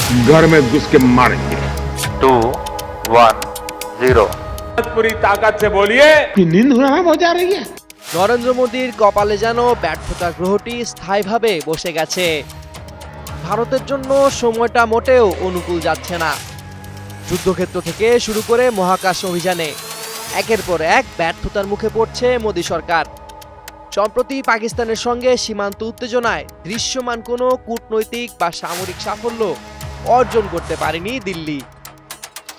घर में घुस के मारेंगे। 2, 1, 0। पूरी ताकत से बोलिए कि नींद हराम हो जा रही है। নরেন্দ্র মোদীর কপালে যেন ব্যর্থতার গ্রহটি স্থায়ীভাবে বসে গেছে। ভারতের জন্য সময়টা মোটেও অনুকূল যাচ্ছে না। যুদ্ধক্ষেত্র থেকে শুরু করে মহাকাশ অভিযানে একের পর এক ব্যর্থতার মুখে পড়ছে মোদী সরকার। সম্প্রতি পাকিস্তানের সঙ্গে সীমান্ত উত্তেজনায় দৃশ্যমান কোনো কূটনৈতিক বা সামরিক সাফল্য অর্জন করতে পারেনি দিল্লি।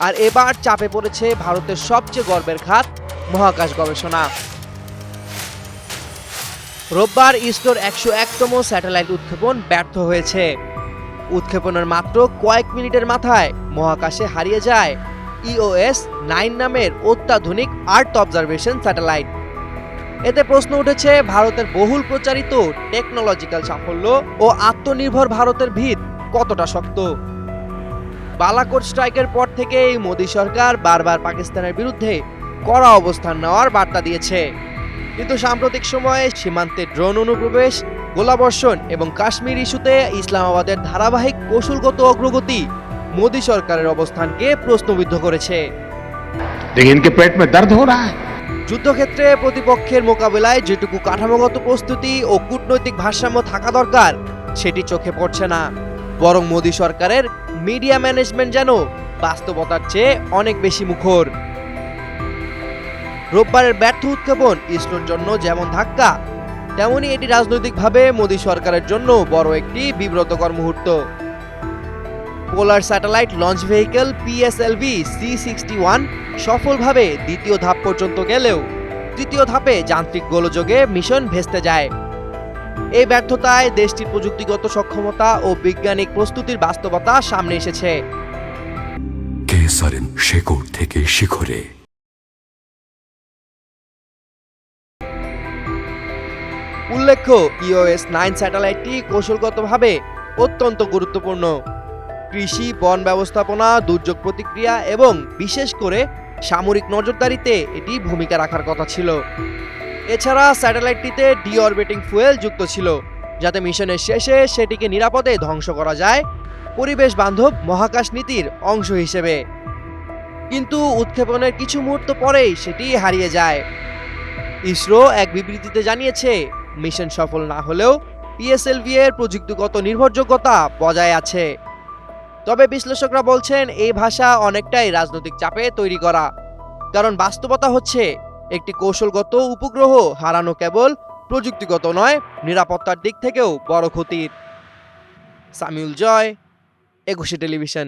আর এবার চাপে পড়েছে ভারতের সবচেয়ে গর্বের খাত মহাকাশ গবেষণা। রোববার ইসরোর 101তম স্যাটেলাইট উৎক্ষেপণ ব্যর্থ হয়েছে। উৎক্ষেপণের মাত্র কয়েক মিনিটের মাথায় মহাকাশে হারিয়ে যায় EOS-9 নামের অত্যাধুনিক আর্থ অবজারভেশন স্যাটেলাইট। এতে প্রশ্ন উঠেছে ভারতের বহুল প্রচারিত টেকনোলজিক্যাল সাফল্য ও আত্মনির্ভর ভারতের ভিত কতটা শক্ত। বালাকোট স্ট্রাইকের পর থেকেই মোদী সরকার বারবার পাকিস্তানের বিরুদ্ধে কড়া অবস্থান নেওয়ার বার্তা দিয়েছে, কিন্তু সাম্প্রতিক সময়ে সীমান্তে ড্রোন অনুপ্রবেশ, গোলাবর্ষণ এবং কাশ্মীর ইস্যুতে ইসলামাবাদের ধারাবাহিক কৌশলগত অগ্রগতি মোদী সরকারের অবস্থানকে প্রশ্নবিদ্ধ করেছে। इनके पेट में दर्द हो रहा है। যুদ্ধক্ষেত্রে প্রতিপক্ষের মোকাবেলায় যেটুকু কাঠামোগত প্রস্তুতি ও কূটনৈতিক ভারসাম্য থাকা দরকার সেটি চোখে পড়ছে না, বরং মোদী সরকারের মিডিয়া ম্যানেজমেন্ট যেন বাস্তবতার চেয়ে অনেক বেশি মুখর। রোববারের ব্যর্থ উৎক্ষেপণ ইসরোর জন্য যেমন ধাক্কা, তেমনি এটি রাজনৈতিকভাবে মোদী সরকারের জন্য বড় একটি বিব্রতকর মুহূর্ত। Polar satellite launch vehicle PSLV C61 সফলভাবে দ্বিতীয় ধাপ পর্যন্ত গেলেও তৃতীয় ধাপে যান্ত্রিক গোলযোগে মিশন ভেস্তে যায়। এই ব্যর্থতায় দেশটির প্রযুক্তিগত সক্ষমতা ও বৈজ্ঞানিক প্রস্তুতির বাস্তবতা সামনে এসেছে। কেসারেন শেকড় থেকে শিখরে। উল্লেখ্য, EOS-9 স্যাটেলাইটটি কৌশলগতভাবে অত্যন্ত গুরুত্বপূর্ণ। কৃষি, বন ব্যবস্থাপনা, দুর্যোগ প্রতিক্রিয়া এবং বিশেষ করে সামরিক নজরদারিতে এটি ভূমিকা রাখার কথা ছিল। এছাড়া স্যাটেলাইটটিতে ডিঅরবিটিং ফুয়েল যুক্ত ছিল, যাতে মিশনের শেষে সেটিকে নিরাপদে ধ্বংস করা যায় পরিবেশ বান্ধব মহাকাশ নীতির অংশ হিসেবে। কিন্তু উৎক্ষেপণের কিছু মুহূর্ত পরেই সেটি হারিয়ে যায়। ইসরো এক বিবৃতিতে জানিয়েছে, মিশন সফল না হলেও PSLV এর প্রযুক্তিগত নির্ভরযোগ্যতা বজায় আছে। তবে বিশ্লেষকরা বলছেন এই ভাষা অনেকটাই রাজনৈতিক চাপে তৈরি করা, কারণ বাস্তবতা হচ্ছে একটি কৌশলগত উপগ্রহ হারানো কেবল প্রযুক্তিগত নয়, নিরাপত্তার দিক থেকেও বড় ক্ষতির। সামিউল জয়, একুশে টেলিভিশন।